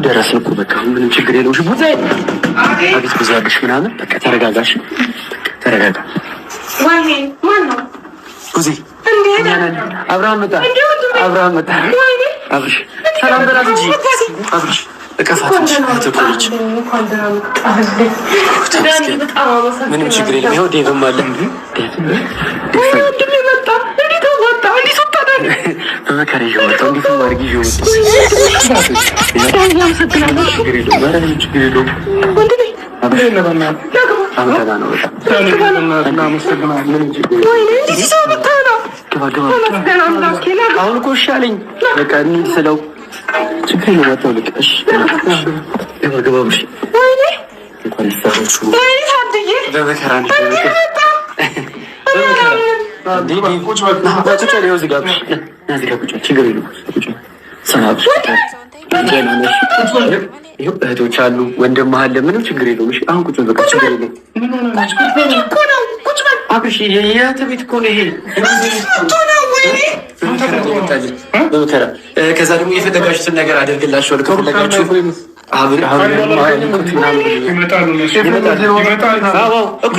ደረስን እኮ በቃ ምንም ችግር የለውም። እሺ ቡዜ አቤት ብዙ ያለሽ ምናምን በቃ ተረጋጋሽ። ተረጋጋ። ወይኔ ማን ነው ቡዜ? አብርሃም መጣ። ወይኔ አብርሽ ሰላም በላት እንጂ አብርሽ እቀፋት እንጂ ተቆልጭ። ምንም ችግር የለም። ይኸው ዴቭም አለ። ወንድሜ መጣ። እንዴት ወጣ? እንዴት ወጣ? በመከራ ይዤው መጣሁ። እንዴት ማድረግ ይዤው መጣሁ። ችግር የለውም ወንድሜ። አሁን እኮ እሺ አለኝ። በቃ እንሂድ ስለው ችግር ነው መጣሁ። ልክ እሺ ገባ ብሽ እንኳን ይሰራችሁ በመከራ ነው እህቶች አሉ፣ ወንድም አለ። ምንም ችግር የለውም። እሺ አሁን ቁጭ በቃ ችግር የለውም። አብሽ የእህት ቤት እኮ ነው ይሄ። በመከራ ከዛ ደግሞ የፈለጋችሁትን ነገር አደርግላችኋለሁ። ከፈለጋችሁ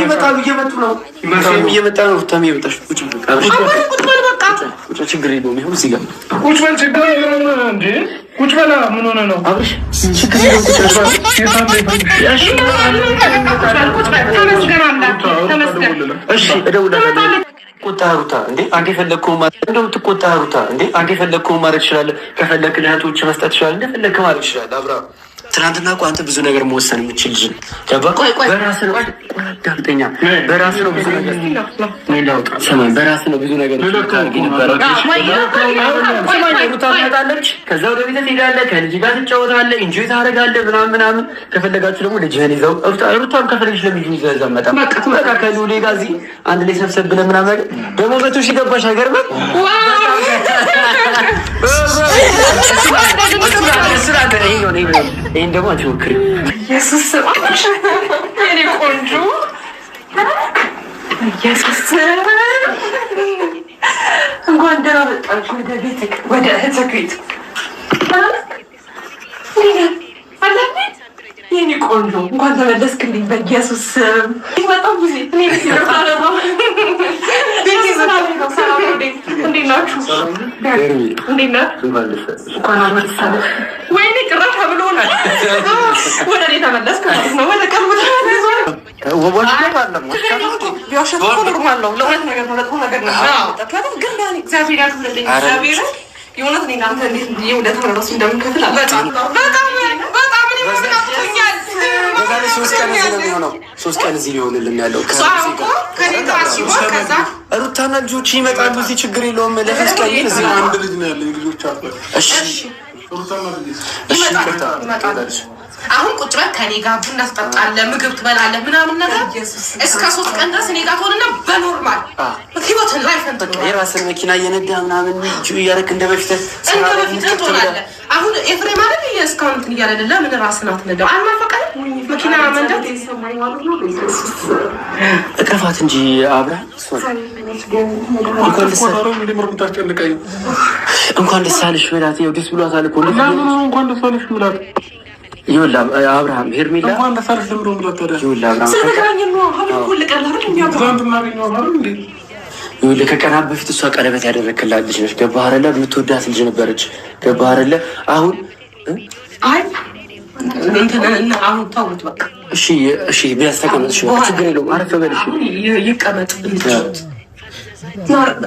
ይመጣሉ። እየመጣ ነው። ታሚ እየመጣሽ ቁጭ ችግር የለውም። ይኸው እዚህ ጋር ቁጭ በል። ችግር የለውም እንዴ ቁጭ በላ። ምን ሆነ ነው አብሽ? ችግር የለውም። እሺ እደውላለሁ። ቁጣ ሩታ እንዴ አንዴ ፈለግከው ማለት እንደምትቆጣ ሩታ እንዴ አንዴ ፈለግከው ማለት ትችላለህ። ከፈለክ ለእህቶች መስጠት ትችላለህ። እንደፈለክ ማለት ትችላለህ። አብርሃም ትናንትና እኮ አንተ ብዙ ነገር መወሰን የምችል ልጅ ገባህ? በራስህ ነው ዳምጠኛ፣ በራስህ ነው ብዙ ነገር ሰማን፣ በራስህ ነው ብዙ ነገር ታርጊ ነበር። ሩታ ትመጣለች፣ ከዛ ወደ ቤት ትሄዳለህ፣ ከልጅ ጋር ትጫወታለህ፣ ኢንጆይ ታደርጋለህ ምናምን። ከፈለጋችሁ ደግሞ ልጅህን ይዘው ሩታም ከፈለግሽ ለልጅ ይዘው እዛ መጣ በቃ ከሉሌ ጋር እዚህ አንድ ላይ ሰብሰብ ብለህ ምናምን ደግሞ መቶ ሺህ ገባሽ አይገርምም? ይህን ደግሞ አንቺ ሞክሪ። ኢየሱስ የኔ ቆንጆ ኢየሱስ እንኳን ደህና መጣሽ ወደ ቤት ወደ እህትህ ቤት የኔ ቆንጆ እንኳን ተመለስክልኝ። በኢየሱስ በጣም ጊዜ እንዴት ናችሁ? ወይኔ ጭራሽ ብሎናል። ወደ እኔ ተመለስክ ማለት ነው። ወደ ቀልቡ ቢያሸት ኖርማል ነው። ለሁለት ነገር ነገር ነው። ግን እግዚአብሔር ያክብርልኝ። እግዚአብሔር የእውነት እኔ እናንተ እንዴት ብዬ ወደ ተመለሱ እንደምንከፍል በጣም ሶስት ቀን እዚህ ሊሆንልን ያለው ሩታና ልጆች ይመጣሉ። እዚህ ችግር የለውም። ለሶስት ቀን እዚህ አንድ ልጅ ነው ያለኝ። ልጆች አሉ። እሺ አሁን ቁጭ በል ከኔ ጋር ቡና ትጠጣለህ፣ ምግብ ትበላለህ ምናምን ነገር እስከ 3 ቀን ድረስ እኔ ጋር ትሆንና በኖርማል ህይወትን ላይ ፈንጥቅ የራስን መኪና እየነዳ ምናምን እያደረክ እንደ በፊት ትሆናለህ። አሁን ኤፍሬም ማለት እስካሁን እንትን እያለ ለምን ራስህን አትነዳው? አልናፈቀህም መኪና መንዳት? እቀፋት እንጂ አብራ እንኳን ደስ አለሽ በላት። ይኸው ደስ ብሏታል እኮ እንኳን ደስ አለሽ በላት። ይኸውልህ አብርሃም ሄርሜላ እንኳን ደስ አለሽ ለምሮ ብላት። ይኸውልህ አብርሃም ይኸውልህ ከቀናት በፊት እሷ ቀለበት ያደረክላት ልጅ ነች። ገባህ አይደለ? የምትወዳት ልጅ ነበረች። ገባህ አይደለ? አሁን አይ አሁን ተውት በቃ። እሺ ቢያንስ ተቀመጥ። እሺ በቃ ችግር የለውም። አረፍ በል። እሺ ይቀመጥ።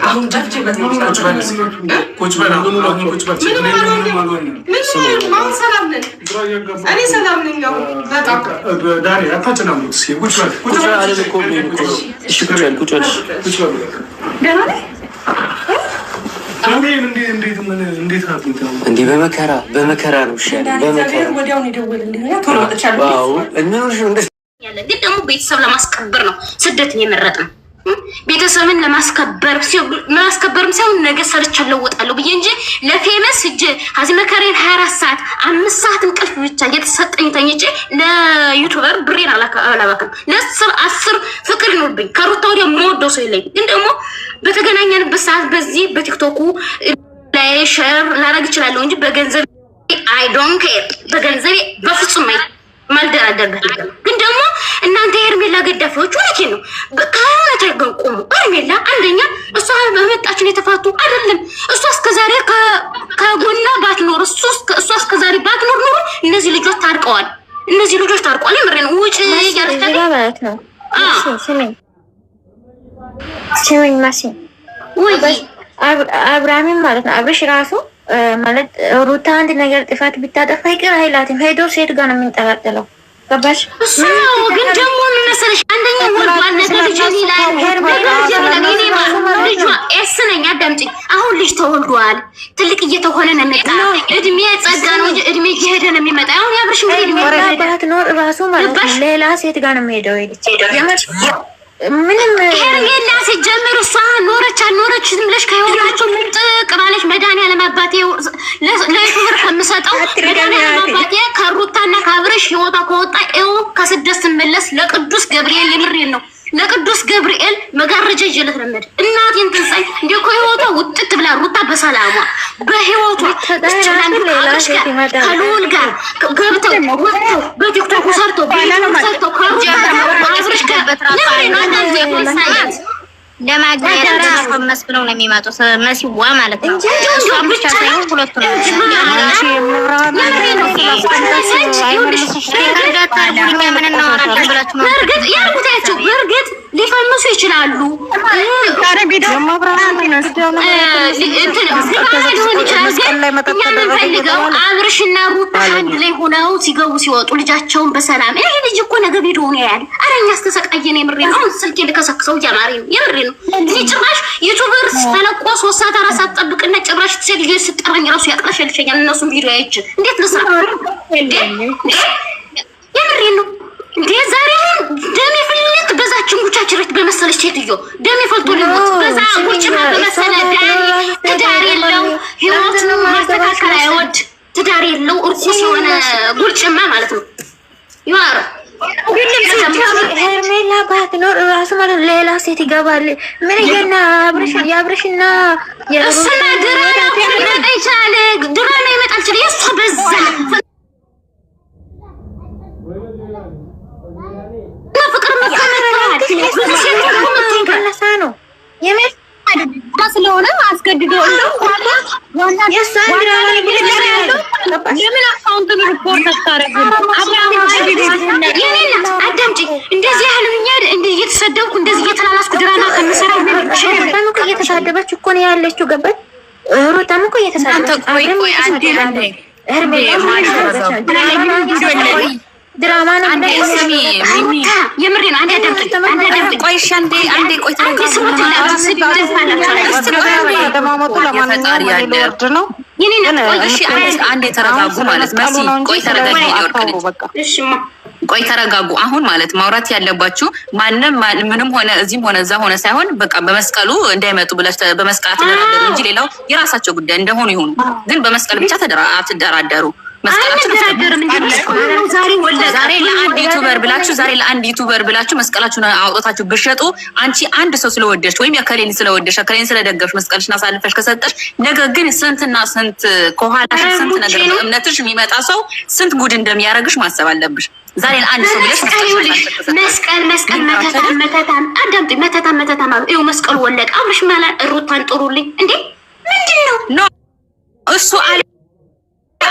አሁን ጨፍጭበት ነው። ቁጭ በል ሰላም ነን። እኔ ሰላም ነኝ። በጣም ዳኒ አታጨናሙት። ቁጭ በል አለ እኮ እሺ ቁጭ በል ደህና ነኝ። እንዴ በመከራ ነው። እሺ በመከራ ወዲያውኑ ይደውልልኝ። ቶሎ ወጥቻለሁ። ዋው ግን ደግሞ ቤተሰብ ለማስከበር ነው ስደትን የመረጥነው። ቤተሰብን ለማስከበርም ሳይሆን ነገ ሰርቼ እለወጣለሁ ብዬ እንጂ ለፌመስ እጅ ሀዚ መከሬን 24 ሰዓት 5 ሰዓት እንቅልፍ ብቻ እየተሰጠኝ ተኝቼ ለዩቱበር ብሬን አላባክም። ለ10 ፍቅር ይኖርብኝ ከሩታ ወዲያ የምወደው ሰው የለኝም። ግን ደግሞ በተገናኘንበት ሰዓት በዚህ በቲክቶኩ ላይ ሼር ላደርግ እችላለሁ እንጂ በገንዘብ አይ ዶንት ኬር በገንዘቤ በፍጹም ማልደራደርበት ነገር ግን ደግሞ እናንተ ሄርሜላ ገዳፊዎች እውነቴን ነው ከሆነ ተገንቆሙ ሄርሜላ አንደኛ እሷ በመጣችን የተፋቱ አይደለም እሷ እስከዛሬ ከጎና ባትኖር እሷ እስከዛሬ ባትኖር ኖሮ እነዚህ ልጆች ታርቀዋል ምሬን ውጪ ያርታለ ማለት ነው ስሚኝ ማሲ ወይ አብራሚም ማለት ነው አብርሽ ራሱ ማለት ሩታ አንድ ነገር ጥፋት ብታጠፋ ይቅር አይላትም ሄዶ ሴት ጋር ነው የሚንጠላጠለው ገባሽ እሱ ግን ደግሞ ምን መሰለሽ አንደኛ ወልዷል ነገር ልጅ ላይ ልጅ እስነኛ አዳምጪ አሁን ልጅ ተወልዷል ትልቅ እየተሆነ ነው መጣ እድሜ ጸጋ ነው እንጂ እድሜ እየሄደ ነው የሚመጣ አሁን ያብርሽ ምን ይወራባት ነው ራሱ ማለት ነው ሌላ ሴት ጋር ነው የሚሄደው ይልች ምንም ሄርሜላ ሲጀምር እሷ ኖረች አልኖረች ዝም ብለሽ ከህይወታቸው ምጥቅ ማለሽ መድኃኒዓለም አባቴ ለይቱር ከምሰጠው መድኃኒዓለም አባቴ ከሩታና ከአብርሽ ህይወቷ ከወጣ ከስደት ስመለስ ለቅዱስ ገብርኤል የምሬን ነው ለቅዱስ ገብርኤል መጋረጃ ይጀለት ረመድ እናቴን ትንሳይ እንደ ከህይወቷ ውጥት ብላ ሩታ በሰላሟ በህይወቷ ተስተላም ከሉል ጋር ገብተው ወጥተው በቲክቶክ ሰርተው ሰርተው ከሩታ አብርሽ ጋር ለማግኘት ተፈመስ ብለው ነው የሚመጡት መሲዋ ማለት ነው እሷም ብቻ ሳይሆን ሁለቱ ነው በእርግጥ ሊፈምሱ ይችላሉ የምንፈልገው አብርሽና ሩታ አንድ ላይ ሆነው ሲገቡ ሲወጡ ልጃቸውን በሰላም ይሄ ልጅ እኮ ነገ ቪዲዮ ነው ያያል አረኛ አስተሰቃየን የምሬ ነው አሁን ስልኬ ልከሰክሰው እያማሪ ነው የምሬ ነው ጭራሽ ዩቱበር ተለቆ 3 ሰዓት 4 ሰዓት ጠብቅና ጭራሽ ሴት ልጅ ስትጠራኝ ራሱ ያቅራሽልሽኛል እነሱን ቪዲዮ አይቼ እንዴት ልስራ የምሬ ነው እንዴ ዛሬ ደሜ ፍልጥ በዛችን ጉቻችረት በመሰለች ሴትዮ ደሜ ፈልቶ ሊሞት በዛ ጉጭማ በመሰለ ትዳር የለው ህይወቱን ማስተካከል አይወድ ትዳር የለው እርኩስ የሆነ ጉጭማ ማለት ነው ይዋር ሄርሜላ ባትኖር ራሱ ማለት ሌላ ሴት ይገባል ምን ይገና አብርሽና እሱና ድራማ ይቻለ ድራማ ይመጣል ይችላል እሱ በዛ ፍቅር መከመታ ነው የምር ስለሆነ አስገድደው ለምን አካውንቱን ሪፖርት አታረጉ አዳምጪ እንደዚህ ያህልኛ እየተሰደብኩ እንደዚህ እየተላላስኩ ድራማ ከምሰራ በጣም እኮ እየተሳደበች እኮ ነው ያለችው ገባች ሩታም እኮ እየተሳደበች ድራማ ነው እንደሰሚ የምሬን አንዴ አዳምጪ ቆይሽ አንዴ ቆይ አንዴ ተረጋጉ ማለት መሲ ቆይ ተረጋጉ አሁን ማለት ማውራት ያለባችሁ ማንም ምንም ሆነ እዚህም ሆነ እዛ ሆነ ሳይሆን በቃ በመስቀሉ እንዳይመጡ ብለሽ በመስቀል ተደራደሩ እንጂ ሌላው የራሳቸው ጉዳይ እንደሆኑ ይሁኑ ግን በመስቀል ብቻ አትደራደሩ መስቀላችሁ ዛሬ ለአንድ ዩቲዩበር ብላችሁ መስቀላችሁን አውጥታችሁ ብትሸጡ አንቺ አንድ ሰው ስለወደድሽ ወይም የከሌን ስለወደድሽ የከሌን ስለደገፍሽ መስቀልሽን አሳልፈሽ ከሰጠሽ ነገር ግን ስንትና ስንት ከኋላሽ ስንት ነገር እምነትሽ የሚመጣ ሰው ስንት ጉድ እንደሚያደርግሽ ማሰብ አለብሽ ዛሬ ለአንድ ሰው ብለሽ መስቀል መተታም አዳምጪ መተታም ይኸው መስቀል ወለቀ አብርሽ ማለት ሩታን ጥሩልኝ እንዴ ምንድነው ኖ እሱ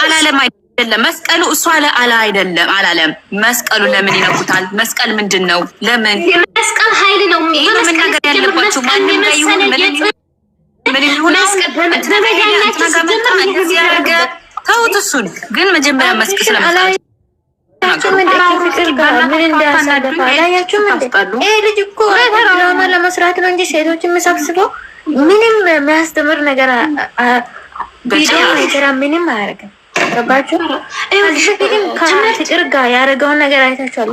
አላለም አይደለም መስቀሉ እሱ አላ አይደለም አላለም መስቀሉ ለምን ይነኩታል መስቀል ምንድነው ለምን መስቀል ኃይል ነው መስቀል ያለባችሁ ማንም ላይ ይሁን ምን ይሁን ተውት እሱን ግን መጀመሪያ መስቀል ስለማለት ምን እንዳሳደፈ አላያችሁም እንዴ ይሄ ልጅ እኮ ድራማ ለመስራት ነው እንጂ ሴቶችን መሰብስበው ምንም የሚያስተምር ነገር ቪዲዮ አይሰራ ምንም አያደርግም ገባችሁ ከፍቅር ጋር ያደረገውን ነገር አይታችኋል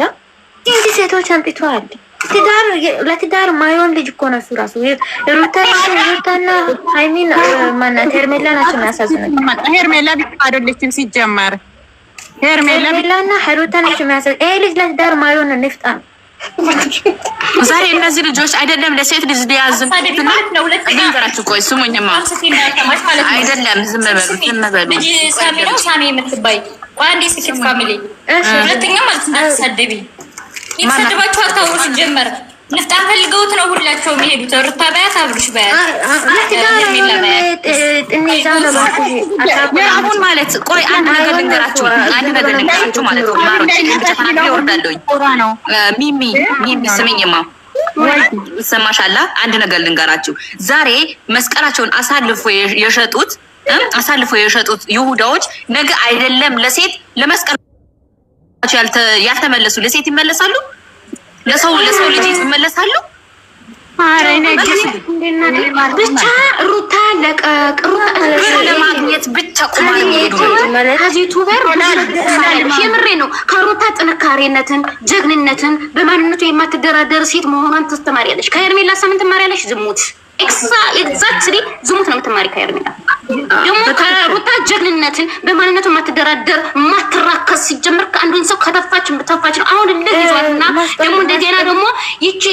እንጂ ሴቶች አምጥተዋል ለትዳር ማይሆን ልጅ እኮ ነው እሱ ራሱ ሩታና ሃይሚን ማናት ሄርሜላ ናቸው የሚያሳዝኑት ሄርሜላ ብቻ አይደለችም ሲጀመር ሄርሜላና ሩታ ናቸው የሚያሳዝኑት ይሄ ልጅ ለትዳር ማይሆን ንፍጣ ዛሬ እነዚህ ልጆች አይደለም ለሴት ልጅ ሊያዝም ልንገራችሁ። ቆይ ስሙኝማ፣ አይደለም ዝም በሉ ልጅ ሳሚ ነው ሳሚ የምትባይ አንዴ ስኬት ፋሚሊ ሁለተኛ ማለት እንዳትሰደቢ የተሰደባችሁ አታውሩ። ሲጀመር ንፍጣን ፈልገውት ነው ሁላቸው የሚሄዱት። ሩታ ባያት አብርሽ ባያት አሁን ማለት ቆይ አንድ ነገር ልንገራችሁ ማለት ነው። ማሮች ተፈናግሬ እወርዳለሁኝ። ሚሚ ስሚኝማ፣ ይሰማሻላ? አንድ ነገር ልንገራችሁ። ዛሬ መስቀላቸውን አሳልፎ የሸጡት ይሁዳዎች ነገ አይደለም ለሴት ለመስቀላቸው ያልተመለሱ ለሴት ይመለሳሉ፣ ለሰው ልጅ ይመለሳሉ። ብቻ ሩታ ለማግኘት ብቻ ቁማር ዩቱበር የምሬ ነው። ከሩታ ጥንካሬነትን፣ ጀግንነትን፣ በማንነቱ የማትደራደር ሴት መሆኗን ትስተማሪያለሽ። ከሄርሜላ ሰምን ትማሪያለሽ። ዝሙት ኤግዛክትሊ ዝሙት ነው የምትማሪ ከሄርሜላ። ደግሞ ከሩታ ጀግንነትን፣ በማንነቱ የማትደራደር የማትራከስ፣ ሲጀምር ከአንዱን ሰው ከተፋች ነው። አሁን እንደዚህ ይዟትና ደግሞ እንደገና ደግሞ ይቺ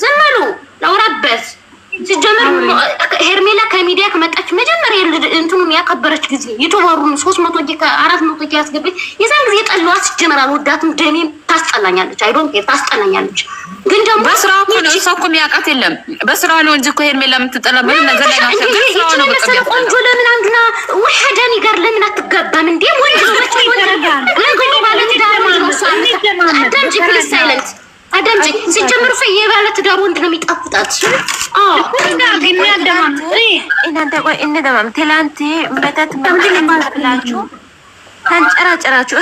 ዘመሉ ላውራበት ሲጀምር ሄርሜላ ከሚዲያ ከመጣች መጀመሪያ እንትኑን ያከበረች ጊዜ ዩቱበሩን 300 ጊዜ 400 ጊዜ ያስገበች የዛን ጊዜ ጠሏት። ሲጀምር አልወዳትም። ደኔን ታስጠላኛለች። አይ ዶንት ኬር ታስጠላኛለች። ግን ደግሞ በስራው ነው ሰው እኮ የሚያውቃት የለም። በስራው ነው እንጂ እኮ ሄርሜላ የምትጠላበት ነገር ላይ ነው። ቆንጆ ለምን አንዱና ወሐዳኒ ጋር ለምን አትጋባም እንዴ? ወንድ ነው መቼ ወንድ ማለት ዳር ነው። አዳምጪ ፕሊዝ ሳይለንት አዳምጪ። ሲጀምር ፈየ ባለ ትዳር ወንድ ነው የሚጣፍጣት። እናንተ ቆይ እንደማም ትላንት መተት ማጥላችሁ ተንጨራጨራችሁ።